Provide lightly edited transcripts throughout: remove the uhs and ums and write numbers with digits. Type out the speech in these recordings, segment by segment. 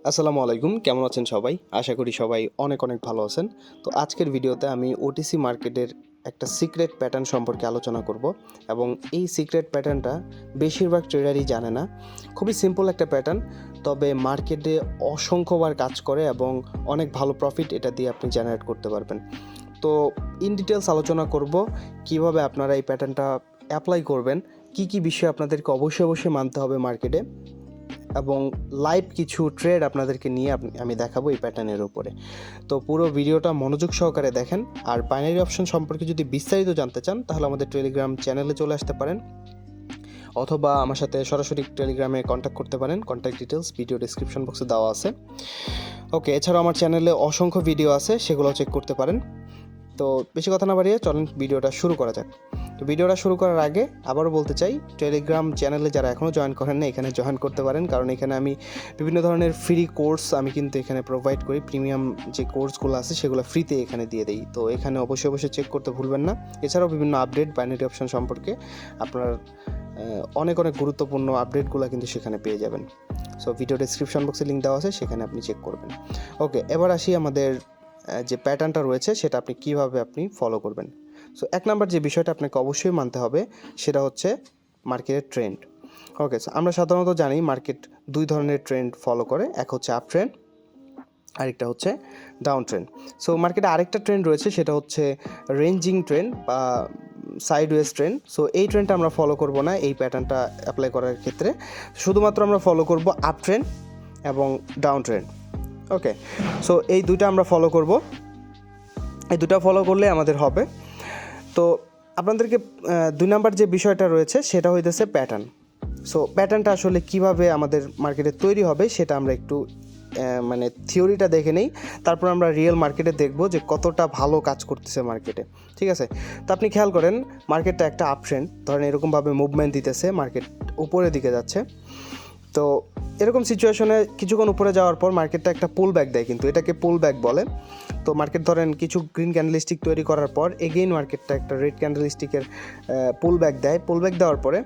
আসসালামু আলাইকুম, কেমন আছেন সবাই? আশা করি সবাই অনেক অনেক ভালো আছেন। তো আজকের ভিডিওতে আমি ওটিসি মার্কেটের একটা সিক্রেট প্যাটার্ন সম্পর্কে আলোচনা করব এবং এই সিক্রেট প্যাটার্নটা বেশিরভাগ ট্রেডারই জানে না। খুবই সিম্পল একটা প্যাটার্ন, তবে মার্কেটে অসংখ্যবার কাজ করে এবং অনেক ভালো প্রফিট এটা দিয়ে আপনি জেনারেট করতে পারবেন। তো ইন ডিটেলস আলোচনা করব কিভাবে আপনারা এই প্যাটার্নটা অ্যাপ্লাই করবেন, কি বিষয় আপনাদেরকে অবশ্যই মানতে হবে মার্কেটে, এবং লাইভ কিছু ট্রেড আপনাদেরকে নিয়ে আমি দেখাবো এই প্যাটার্নের উপরে। তো পুরো ভিডিওটা মনোযোগ সহকারে দেখেন। আর বাইনারি অপশন সম্পর্কে যদি বিস্তারিত জানতে চান তাহলে আমাদের টেলিগ্রাম চ্যানেলে চলে আসতে পারেন, অথবা আমার সাথে সরাসরি টেলিগ্রামে কন্ট্যাক্ট করতে পারেন। কন্ট্যাক্ট ডিটেলস ভিডিও ডিসক্রিপশন বক্সে দেওয়া আছে। ওকে, এছাড়াও আমার চ্যানেলে অসংখ্য ভিডিও আছে, সেগুলো চেক করতে পারেন। তো বেশি কথা না বাড়িয়ে চলেন ভিডিওটা শুরু করা যাক। তো ভিডিওটা শুরু করার আগে আবারও বলতে চাই, টেলিগ্রাম চ্যানেলে যারা এখনও জয়েন করেন না এখানে জয়েন করতে পারেন, কারণ এখানে আমি বিভিন্ন ধরনের ফ্রি কোর্স আমি কিন্তু এখানে প্রোভাইড করি। প্রিমিয়াম যে কোর্সগুলো আছে সেগুলো ফ্রিতে এখানে দিয়ে দিই। তো এখানে অবশ্যই চেক করতে ভুলবেন না। এছাড়াও বিভিন্ন আপডেট বাইনারি অপশন সম্পর্কে আপনার অনেক গুরুত্বপূর্ণ আপডেটগুলো কিন্তু সেখানে পেয়ে যাবেন। সো ভিডিও ডেসক্রিপশন বক্সে লিঙ্ক দেওয়া আছে, সেখানে আপনি চেক করবেন। ওকে, এবার আসি আমাদের যে প্যাটার্নটা রয়েছে সেটা আপনি কিভাবে ফলো করবেন। সো এক নাম্বার যে বিষয়টা আপনাকে অবশ্যই মানতে হবে সেটা হচ্ছে মার্কেটের ট্রেন্ড। ওকে, সো আমরা সাধারণত জানি মার্কেট দুই ধরনের ট্রেন্ড ফলো করে, এক হচ্ছে আপ ট্রেন্ড, আরেকটা হচ্ছে ডাউন ট্রেন্ড। সো মার্কেটে আরেকটা ট্রেন্ড রয়েছে, সেটা হচ্ছে রেঞ্জিং ট্রেন্ড বা সাইডওয়েজ ট্রেন্ড। সো এই ট্রেন্ডটা আমরা ফলো করব না এই প্যাটার্নটা অ্যাপ্লাই করার ক্ষেত্রে। শুধুমাত্র আমরা ফলো করব আপ ট্রেন্ড এবং ডাউন ট্রেন্ড। ওকে, সো এই দুইটা আমরা ফলো করব, এই দুটো ফলো করলে আমাদের হবে। তো আপনাদেরকে দুই নাম্বার যে বিষয়টা রয়েছে সেটা হইতেছে প্যাটার্ন। সো প্যাটার্নটা আসলে কিভাবে আমাদের মার্কেটে তৈরি হবে সেটা আমরা একটু মানে থিওরিটা দেখে নেই, তারপর আমরা রিয়েল মার্কেটে দেখব যে কতটা ভালো কাজ করতেছে মার্কেটে। ঠিক আছে, তো আপনি খেয়াল করেন মার্কেটটা একটা আপ ট্রেন্ড, ধরেন এরকমভাবে মুভমেন্ট দিতেছে, মার্কেট উপরের দিকে যাচ্ছে। তো এরকম সিচুয়েশনে কিছুক্ষণ উপরে যাওয়ার পর মার্কেটটা একটা পুল ব্যাক দেয়, কিন্তু এটাকে পুল ব্যাক বলে। তো মার্কেট ধরেন কিছু গ্রিন ক্যান্ডেলস্টিক তৈরি করার পর এগেইন মার্কেটটা একটা রেড ক্যান্ডেলস্টিকের পুল ব্যাক দেয়। পুল ব্যাক দেওয়ার পরে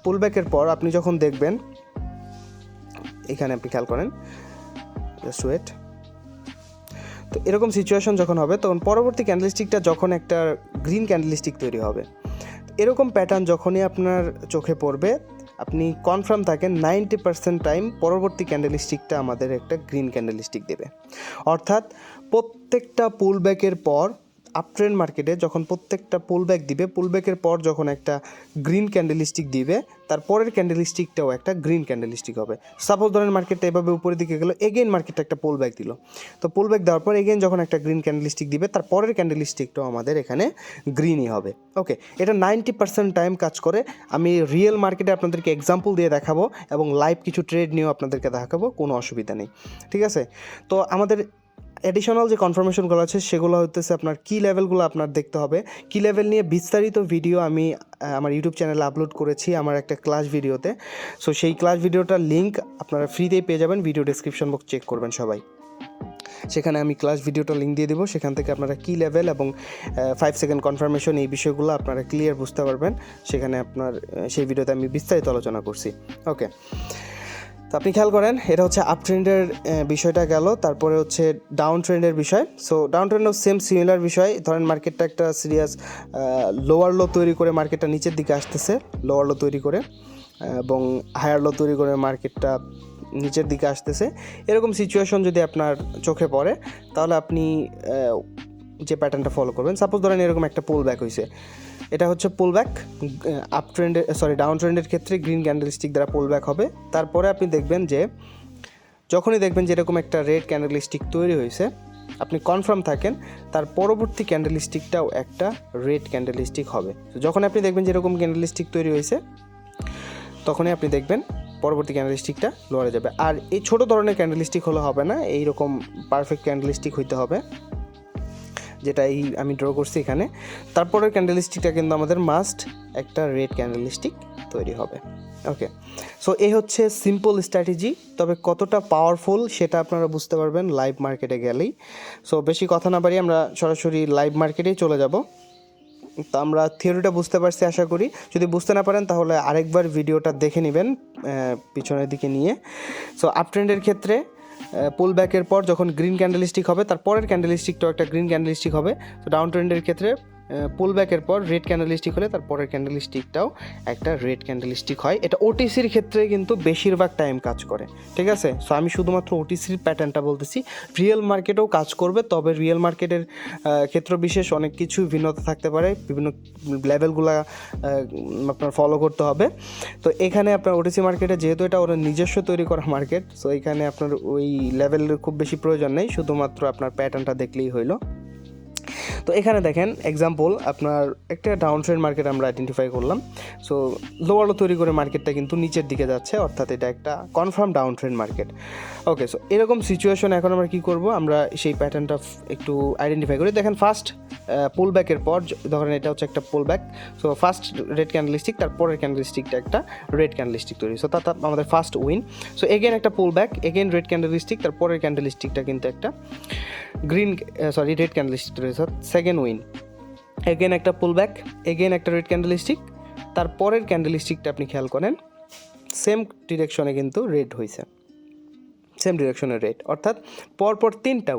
পুল ব্যাকের পর আপনি যখন দেখবেন, এখানে আপনি খেয়াল করেন, জাস্ট ওয়েট। তো এরকম সিচুয়েশন যখন হবে তখন পরবর্তী ক্যান্ডেলস্টিকটা যখন একটা গ্রিন ক্যান্ডেলস্টিক তৈরি হবে, এরকম প্যাটার্ন যখনই আপনার চোখে পড়বে আপনি কনফার্ম থাকেন 90% টাইম পরবর্তী ক্যান্ডেলস্টিকটা আমাদের একটা গ্রিন ক্যান্ডেলস্টিক দেবে। অর্থাৎ প্রত্যেকটা পুল ব্যাকের পর আপট্রেন্ড মার্কেটে যখন প্রত্যেকটা পুল ব্যাক দিবে, পুল ব্যাকের পর যখন একটা গ্রিন ক্যান্ডেলস্টিক দিবে, তার পরের ক্যান্ডেলস্টিকটাও একটা গ্রিন ক্যান্ডেলস্টিক হবে। সাপোজ ধরেন মার্কেটটা এভাবে উপরের দিকে গেলো, এগেইন মার্কেটটা একটা পুল ব্যাক দিল, তো পুল ব্যাক দেওয়ার পর এগেইন যখন একটা গ্রিন ক্যান্ডেলস্টিক দিবে তার পরের ক্যান্ডেলস্টিকটাও আমাদের এখানে গ্রিনই হবে। ওকে, এটা 90% টাইম কাজ করে। আমি রিয়েল মার্কেটে আপনাদেরকে এক্সাম্পল দিয়ে দেখাবো এবং লাইভ কিছু ট্রেড নিয়েও আপনাদেরকে দেখাবো, কোনো অসুবিধা নেই। ঠিক আছে, তো আমাদের অ্যাডিশনাল যে কনফার্মেশনগুলো আছে সেগুলো হচ্ছে আপনার কি লেভেলগুলো আপনার দেখতে হবে। কি লেভেল নিয়ে বিস্তারিত ভিডিও আমি আমার ইউটিউব চ্যানেলে আপলোড করেছি আমার একটা ক্লাস ভিডিওতে। সো সেই ক্লাস ভিডিওটার লিঙ্ক আপনারা ফ্রিতেই পেয়ে যাবেন, ভিডিও ডেসক্রিপশন বক্স চেক করবেন সবাই। সেখানে আমি ক্লাস ভিডিওটা লিঙ্ক দিয়ে দেবো, সেখান থেকে আপনারা কি লেভেল এবং 5 সেকেন্ড কনফার্মেশন এই বিষয়গুলো আপনারা ক্লিয়ার বুঝতে পারবেন। সেখানে আপনার সেই ভিডিওতে আমি বিস্তারিত আলোচনা করছি। ওকে, তো আপনি খেয়াল করেন এটা হচ্ছে আপ ট্রেন্ডের বিষয়টা গেল, তারপরে হচ্ছে ডাউন ট্রেন্ডের বিষয়। সো ডাউন ট্রেন্ডও সেম সিমিলার বিষয়। ধরেন মার্কেটটা একটা সিরিয়াস লোয়ার লো তৈরি করে মার্কেটটা নিচের দিকে আসতেছে, লোয়ার লো তৈরি করে এবং হায়ার লো তৈরি করে মার্কেটটা নিচের দিকে আসতেছে। এরকম সিচুয়েশন যদি আপনার চোখে পড়ে তাহলে আপনি যে প্যাটার্নটা ফলো করবেন, সাপোজ ধরেন এরকম একটা পুল ব্যাক হয়েছে, এটা হচ্ছে পুল ব্যাক। আপ ট্রেন্ডের ডাউন ট্রেন্ডের ক্ষেত্রে গ্রিন ক্যান্ডেলস্টিক দ্বারা পুল ব্যাক হবে। তারপরে আপনি দেখবেন যে যখনই দেখবেন যে এরকম একটা রেড ক্যান্ডেলস্টিক তৈরি হয়েছে, আপনি কনফার্ম থাকেন তার পরবর্তী ক্যান্ডেলস্টিকটাও একটা রেড ক্যান্ডেলস্টিক হবে। তো যখন আপনি দেখবেন যে এরকম ক্যান্ডেলস্টিক তৈরি হয়েছে তখনই আপনি দেখবেন পরবর্তী ক্যান্ডেলস্টিকটা লোয়ারে যাবে। আর এই ছোটো ধরনের ক্যান্ডেলস্টিক হলে হবে না, এইরকম পারফেক্ট ক্যান্ডেলস্টিক হইতে হবে, যেটা আমি ড্র করছি এখানে। তারপরের ক্যান্ডেলস্টিকটা কিন্তু আমাদের মাস্ট একটা রেড ক্যান্ডেলস্টিক তৈরি হবে। ওকে, সো এই হচ্ছে সিম্পল স্ট্র্যাটেজি, তবে কতটা পাওয়ারফুল সেটা আপনারা বুঝতে পারবেন লাইভ মার্কেটে গেলেই। সো বেশি কথা না বাড়িয়ে আমরা সরাসরি লাইভ মার্কেটেই চলে যাব। তো আমরা থিওরিটা বুঝতে পারছি আশা করি। যদি বুঝতে না পারেন তাহলে আরেকবার ভিডিওটা দেখে নেবেন পিছনের দিকে নিয়ে। সো আপ ট্রেন্ডের ক্ষেত্রে পুল ব্যাকের পর যখন গ্রিন ক্যান্ডেলস্টিক হবে তার পরের ক্যান্ডেলস্টিকটাও একটা গ্রিন ক্যান্ডেলস্টিক হবে। তো ডাউন ট্রেন্ডের ক্ষেত্রে পুল ব্যাকের পর রেড ক্যান্ডেলস্টিক হলে তার পরের ক্যান্ডেলস্টিকটাও একটা রেড ক্যান্ডেলস্টিক হয়। এটা ওটিসির ক্ষেত্রে কিন্তু বেশিরভাগ টাইম কাজ করে, ঠিক আছে। সো আমি শুধুমাত্র ওটিসির প্যাটার্নটা বলতেছি, রিয়েল মার্কেটেও কাজ করবে, তবে রিয়েল মার্কেটের ক্ষেত্র বিশেষ অনেক কিছু ভিন্নতা থাকতে পারে, বিভিন্ন লেভেলগুলো আপনার ফলো করতে হবে। তো এখানে আপনার ওটিসি মার্কেটে যেহেতু এটা ওরা নিজস্ব তৈরি করা মার্কেট, সো এখানে আপনার ওই লেভেলের খুব বেশি প্রয়োজন নেই, শুধুমাত্র আপনার প্যাটার্নটা দেখলেই হইলো। তো এখানে দেখেন এক্সাম্পল, আপনার একটা ডাউন ট্রেন্ড মার্কেট আমরা আইডেন্টিফাই করলাম। সো লোয়ার লো তৈরি করে মার্কেটটা কিন্তু নিচের দিকে যাচ্ছে, অর্থাৎ এটা একটা কনফার্ম ডাউন ট্রেন্ড মার্কেট। ওকে, সো এরকম সিচুয়েশন এখন আমরা কী করব, আমরা সেই প্যাটার্নটা একটু আইডেন্টিফাই করি। দেখেন ফার্স্ট পুল ব্যাকের পর ধরেন এটা হচ্ছে একটা পুল back, so first red candlestick, তারপরের ক্যান্ডেলস্টিকটা একটা রেড ক্যান্ডেলস্টিক তৈরি, সো তা আমাদের ফার্স্ট উইন। সো এগেন একটা পুল ব্যাক, এগেন রেড ক্যান্ডেলস্টিক, তারপরের ক্যান্ডেলস্টিকটা কিন্তু একটা রেড ক্যান্ডেলস্টিক তৈরি, সেকেন্ড উইন। এগেন একটা পুল ব্যাক, এগেন একটা রেড ক্যান্ডেলস্টিক, তারপরের ক্যান্ডেলস্টিকটা আপনি খেয়াল করেন সেম ডিরেকশনে কিন্তু রেড হয়েছে, সেম ডিরেকশনে রেড, অর্থাৎ পরপর তিনটা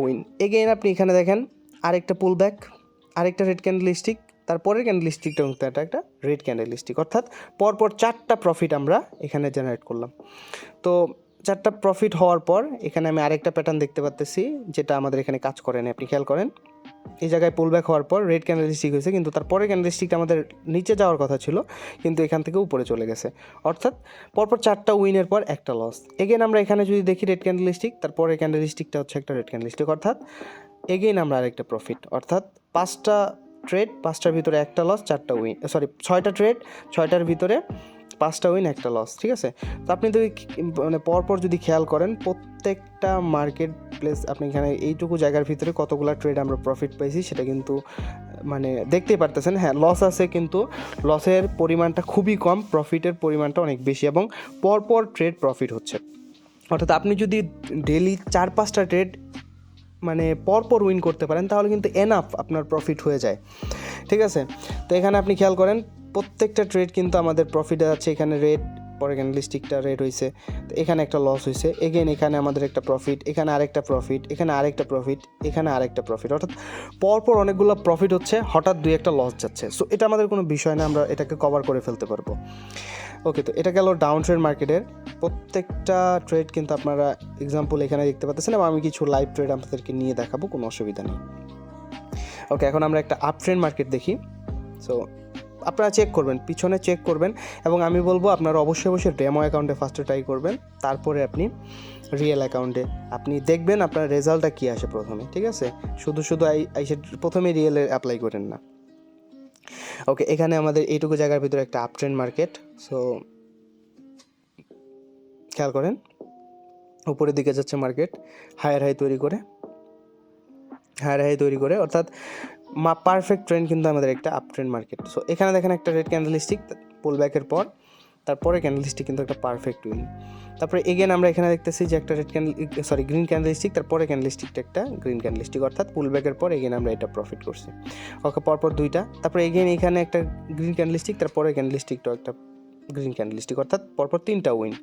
উইন। এগেইন আপনি এখানে দেখেন আরেকটা পুল ব্যাক, আরেকটা রেড ক্যান্ডেলস্টিক, তারপরের ক্যান্ডেলস্টিকটা কিন্তু একটা রেড ক্যান্ডেলস্টিক, অর্থাৎ পরপর 4টা প্রফিট আমরা এখানে জেনারেট করলাম। তো 4টা প্রফিট হওয়ার পর এখানে আমি আরেকটা প্যাটার্ন দেখতে পাচ্ছি যেটা আমাদের এখানে কাজ করে না, আপনি খেয়াল করেন এই জায়গায় পুল ব্যাক হওয়ার পর রেড ক্যান্ডেলস্টিক হয়েছে, কিন্তু তারপরে ক্যান্ডেলস্টিকটা আমাদের নিচে যাওয়ার কথা ছিল, কিন্তু এখান থেকে উপরে চলে গেছে, অর্থাৎ পরপর 4টা উইনের পর একটা লস। এগেন আমরা এখানে যদি দেখি রেড ক্যান্ডেলস্টিক, তারপরে ক্যান্ডেলস্টিকটা হচ্ছে একটা রেড ক্যান্ডেলস্টিক, অর্থাৎ এগেইন আমরা আরেকটা প্রফিট, অর্থাৎ 5টা ট্রেড, 5টার ভিতরে একটা লস, 4টা উইন, 6টা ট্রেড, 6টার ভিতরে 5টা উইন, একটা লস, ঠিক আছে। তো আপনি যদি মানে পরপর যদি খেয়াল করেন প্রত্যেকটা মার্কেট প্লেস, আপনি এখানে এইটুকু জায়গার ভিতরে কতগুলো ট্রেড আমরা প্রফিট পাইছি সেটা কিন্তু মানে দেখতেই পারতেছেন। হ্যাঁ, লস আছে, কিন্তু লসের পরিমাণটা খুবই কম, প্রফিটের পরিমাণটা অনেক বেশি, এবং পরপর ট্রেড প্রফিট হচ্ছে, অর্থাৎ আপনি যদি ডেলি 4-5টা ট্রেড মানে পরপর উইন করতে পারেন তাহলে কিন্তু এনাফ আপনার প্রফিট হয়ে যায়, ঠিক আছে। তো এখানে আপনি খেয়াল করেন প্রত্যেকটা ট্রেড কিন্তু আমাদের প্রফিট আছে, এখানে রেড, পরে ক্যান্ডেলস্টিকটা রেড হয়েছে, তো এখানে একটা লস হয়েছে, এগেন এখানে আমাদের একটা প্রফিট, এখানে আরেকটা প্রফিট, এখানে আরেকটা প্রফিট, এখানে আরেকটা প্রফিট, অর্থাৎ পরপর অনেকগুলো প্রফিট হচ্ছে, হঠাৎ 2-1টা লস যাচ্ছে। সো এটা আমাদের কোনো বিষয় না, আমরা এটাকে কভার করে ফেলতে পারবো। ওকে, তো এটা গেল ডাউন ট্রেড মার্কেটের প্রত্যেকটা ট্রেড, কিন্তু আপনারা এক্সাম্পল এখানে দেখতে পাচ্ছেন, এবং আমি কিছু লাইভ ট্রেড আপনাদেরকে নিয়ে দেখাবো, কোনো অসুবিধা নেই। ওকে, এখন আমরা একটা আপ ট্রেন্ড মার্কেট দেখি। সো আপনারা চেক করবেন, পিছনে চেক করবেন, এবং আমি বলবো আপনারা অবশ্যই ডেমো অ্যাকাউন্টে ফার্স্টে ট্রাই করবেন, তারপরে আপনি রিয়েল অ্যাকাউন্টে আপনি দেখবেন আপনার রেজাল্টটা কী আসে প্রথমে, ঠিক আছে। শুধু প্রথমে রিয়েলে অ্যাপ্লাই করেন না। ওকে, এখানে আমাদের এইটুকু জায়গার ভিতরে একটা আপ ট্রেন্ড মার্কেট। সো খেয়াল করেন উপরের দিকে যাচ্ছে মার্কেট, হায়ার হাই তৈরি করে, অর্থাৎ পারফেক্ট ট্রেন্ড কিন্তু আমাদের একটা আপ ট্রেন্ড মার্কেট। সো এখানে দেখেন একটা রেড ক্যান্ডেলস্টিক পুল ব্যাকের পর, তারপরে ক্যান্ডেলস্টিক কিন্তু একটা পারফেক্ট উইন। তারপরে এগেন আমরা এখানে দেখতেছি যে একটা গ্রিন ক্যান্ডেলস্টিক, তারপরে ক্যান্ডেলস্টিকটা একটা গ্রিন ক্যান্ডেলস্টিক, অর্থাৎ পুল ব্যাকের পর এগেন আমরা এটা প্রফিট করছি। ওকে, পরপর 2টা, তারপরে এগেন এখানে একটা গ্রিন ক্যান্ডেলস্টিক, তারপরে ক্যান্ডেলস্টিকটাও একটা গ্রিন ক্যান্ডেলস্টিক, অর্থাৎ পরপর 3টা উইন।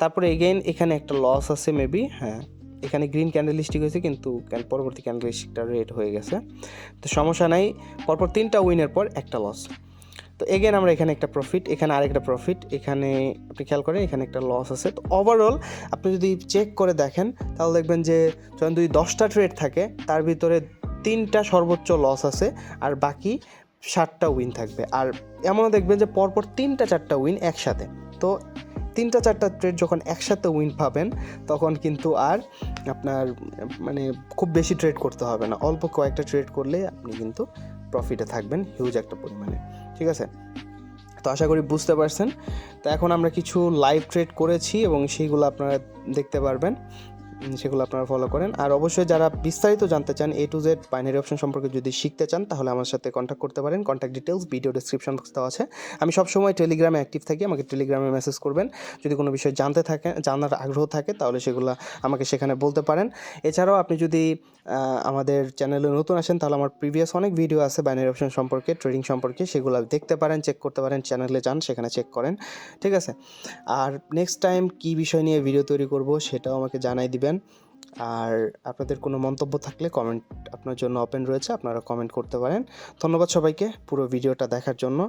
তারপরে এগেন এখানে একটা লস আছে মেবি, হ্যাঁ এখানে গ্রিন ক্যান্ডেলস্টিক হয়েছে, কিন্তু পরবর্তী ক্যান্ডেলস্টিকটা রেড হয়ে গেছে, তো সমস্যা নাই, পরপর 3টা উইনের পর একটা লস। তো এগেন আমরা এখানে একটা প্রফিট, এখানে আরেকটা প্রফিট, এখানে আপনি খেয়াল করেন এখানে একটা লস আছে। তো ওভারঅল আপনি যদি চেক করে দেখেন তাহলে দেখবেন যে যখন যদি 10টা ট্রেড থাকে তার ভিতরে 3টা সর্বোচ্চ লস আছে, আর বাকি 7টা উইন থাকবে, আর এমনও দেখবেন যে পরপর 3-4টা উইন একসাথে। তো 3-4টা ট্রেড যখন একসাথে উইন পাবেন তখন কিন্তু আর আপনার মানে খুব বেশি ট্রেড করতে হবে না, অল্প কয়েকটা ট্রেড করলে আপনি কিন্তু প্রফিটে থাকবেন হিউজ একটা পরিমাণে, ঠিক আছে। তো আশা করি বুঝতে পারছেন। তো এখন আমরা কিছু লাইভ ট্রেড করেছি এবং সেইগুলো আপনারা দেখতে পারবেন, সেগুলো আপনারা ফলো করেন। আর অবশ্যই যারা বিস্তারিত জানতে চান A to Z binary option সম্পর্কে যদি শিখতে চান, তাহলে আমার সাথে কন্ট্যাক্ট করতে পারেন। Contact details video description box দেওয়া আছে। আমি সবসময় টেলিগ্রামে অ্যাক্টিভ থাকি, আমাকে টেলিগ্রামে মেসেজ করবেন। যদি কোনো বিষয় জানার আগ্রহ থাকে তাহলে সেগুলো আমাকে সেখানে বলতে পারেন। এছাড়াও আপনি যদি আমাদের চ্যানেলে নতুন আসেন, তাহলে আমার প্রিভিয়াস অনেক ভিডিও আছে বাইনারি অপশন সম্পর্কে, ট্রেডিং সম্পর্কে, সেগুলো দেখতে পারেন, চেক করতে পারেন। চ্যানেলে যান, সেখানে চেক করেন, ঠিক আছে? আর নেক্সট টাইম কী বিষয় নিয়ে ভিডিও তৈরি করব সেটাও আমাকে জানাই দিবেন। আর আপনাদের কোনো মন্তব্য থাকলে কমেন্ট আপনার জন্য ওপেন রয়েছে, আপনারা কমেন্ট করতে পারেন। ধন্যবাদ সবাইকে পুরো ভিডিওটা দেখার জন্য।